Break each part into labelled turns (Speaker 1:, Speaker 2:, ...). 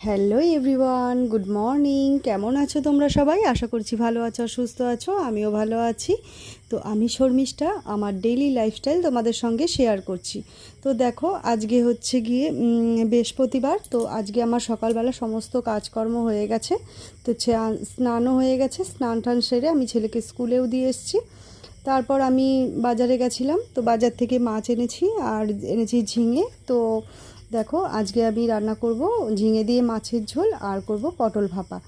Speaker 1: Hello everyone, good morning. কেমন আছো তোমরা সবাই? আশা করছি ভালো আছো, সুস্থ আছো। আমিও ভালো আছি। তো আমি শর্মিষ্ঠা আমার ডেইলি লাইফস্টাইল তোমাদের সঙ্গে শেয়ার করছি। তো দেখো, আজকে হচ্ছে গিয়ে বৃহস্পতিবার। তো আজকে আমার সকালবেলা সমস্ত কাজকর্ম হয়ে গেছে। তো স্নানও হয়ে গেছে। স্নান টান সেরে আমি ছেলেকে স্কুলেও দিয়ে এসেছি। তারপর আমি বাজারে গেছিলাম, তো বাজার থেকে মাছ এনেছি আর এনেছি ঝিঙে। তো দেখো, আজকে আমি রান্না করব ঝিঙে দিয়ে মাছের ঝোল আর করব পটল ভাপা।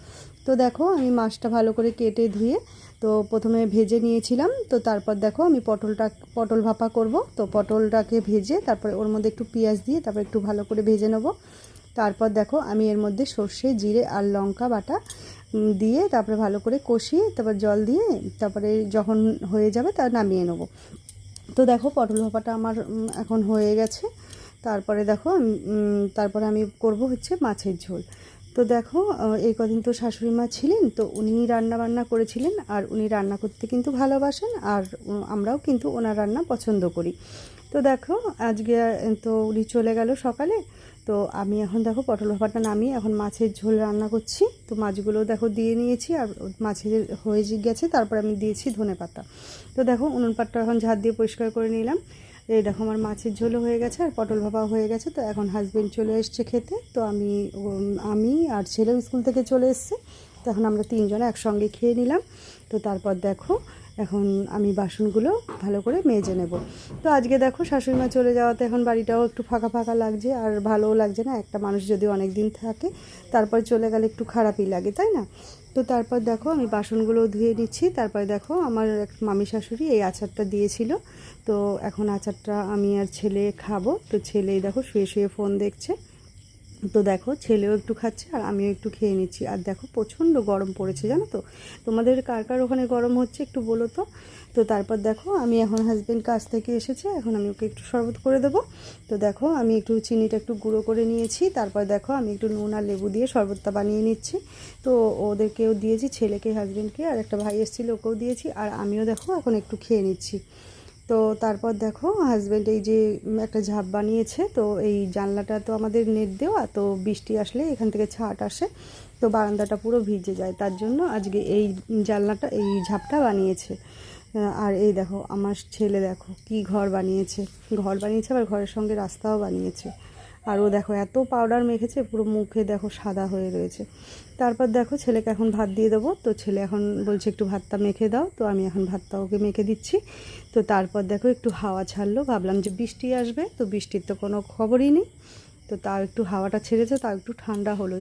Speaker 1: তো দেখো, আমি মাছটা ভালো করে কেটে ধুয়ে তো প্রথমে ভেজে নিয়েছিলাম। তো তারপর দেখো, আমি পটল ভাপা করব। তো পটলটাকে ভেজে তারপরে ওর মধ্যে একটু পেঁয়াজ দিয়ে তারপর একটু ভালো করে ভেজে নেব। তারপর দেখো, আমি এর মধ্যে সর্ষে, জিরে আর লঙ্কা বাটা দিয়ে তারপরে ভালো করে কষিয়ে তারপর জল দিয়ে তারপরে যখন হয়ে যাবে তা নামিয়ে নেব। তো দেখো, পটল ভাপাটা আমার এখন হয়ে গেছে। তারপরে দেখো, তারপরে আমি করব হচ্ছে মাছের ঝোল। তো দেখো, এই কদিন তো শাশুড়ি মা ছিলেন, তো উনি রান্না বান্না করেছিলেন আর উনি রান্না করতে কিন্তু ভালোবাসেন আর আমরাও কিন্তু ওনার রান্না পছন্দ করি। তো দেখো, আজকে তো উনি চলে গেল সকালে। তো আমি এখন দেখো পটল ভাপাটা নামিয়ে এখন মাছের ঝোল রান্না করছি। তো মাছগুলো দেখো দিয়ে নিয়েছি আর মাছের হয়ে গেছে। তারপর আমি দিয়েছি ধনেপাতা। তো দেখো, উনুন পাটটা এখন ঝাড় দিয়ে পরিষ্কার করে নিলাম। এই দেখো, আমার মাছের ঝোলও হয়ে গেছে আর পটল ভাপাও হয়ে গেছে। তো এখন হাজবেন্ড চলে এসছে খেতে। তো আমি আর ছেলেও স্কুল থেকে চলে এসছে। তো এখন আমরা তিনজনে একসঙ্গে খেয়ে নিলাম। তো তারপর দেখো, এখন আমি বাসনগুলো ভালো করে মেজে নেব। তো আজকে দেখো, শাশুড়ি মা চলে যাওয়াতে এখন বাড়িটাও একটু ফাঁকা ফাঁকা লাগছে আর ভালোও লাগছে না। একটা মানুষ যদি অনেক দিন থাকে তারপর চলে গেলে একটু খারাপই লাগে, তাই না? তো তারপর দেখো, আমি বাসনগুলো ধুয়ে নিচ্ছি। তারপর দেখো, আমার এক মামি শাশুড়ি এই আচারটা দিয়েছিল। তো এখন আচারটা আমি আর ছেলে খাবো। তো ছেলে দেখো শুয়ে শুয়ে ফোন দেখছে। তো দেখো, ছেলেও একটু খাচ্ছে আর আমিও একটু খেয়ে নিচ্ছি। আর দেখো, প্রচণ্ড গরম পড়েছে, জানো তো। তোমাদের কার কার ওখানে গরম হচ্ছে একটু বলো তো। তো তারপর দেখো, আমি এখন হাজব্যান্ড কাজ থেকে এসেছে, এখন আমি ওকে একটু শরবত করে দেবো। তো দেখো, আমি একটু চিনিটা একটু গুঁড়ো করে নিয়েছি। তারপর দেখো, আমি একটু নুন আর লেবু দিয়ে শরবতটা বানিয়ে নিচ্ছি। তো ওদেরকেও দিয়েছি, ছেলেকে, হাজব্যান্ডকে, আর একটা ভাই এসেছিলো ওকেও দিয়েছি। আর আমিও দেখো এখন একটু খেয়ে নিচ্ছি। তো তারপর দেখো, হাজব্যান্ড এই যে একটা ঝাঁপ বানিয়েছে। তো এই জানলাটা তো আমাদের নেট দেওয়া, তো বৃষ্টি আসলে এখান থেকে ছাট আসে, তো বারান্দাটা পুরো ভিজে যায়। তার জন্য আজকে এই এই ঝাঁপটা বানিয়েছে। আর এই দেখো, আমার ছেলে দেখো কি ঘর বানিয়েছে। আবার ঘরের সঙ্গে রাস্তাও বানিয়েছে। আর ও দেখো এত পাউডার মেখেছে, পুরো মুখে দেখো সাদা হয়ে রয়েছে। তারপর দেখো, ছেলেকে এখন ভাত দিয়ে দেবো। তো ছেলে এখন বলছে একটু ভাতটা মেখে দাও। তো আমি এখন ভাতটা ওকে মেখে দিচ্ছি। তো তারপর দেখো, একটু হাওয়া ছাড়লো, ভাবলাম যে বৃষ্টি আসবে, তো বৃষ্টির তো কোনো খবরই নেই। তো তাও একটু হাওয়াটা ছেড়েছে, তাও একটু ঠান্ডা হলো।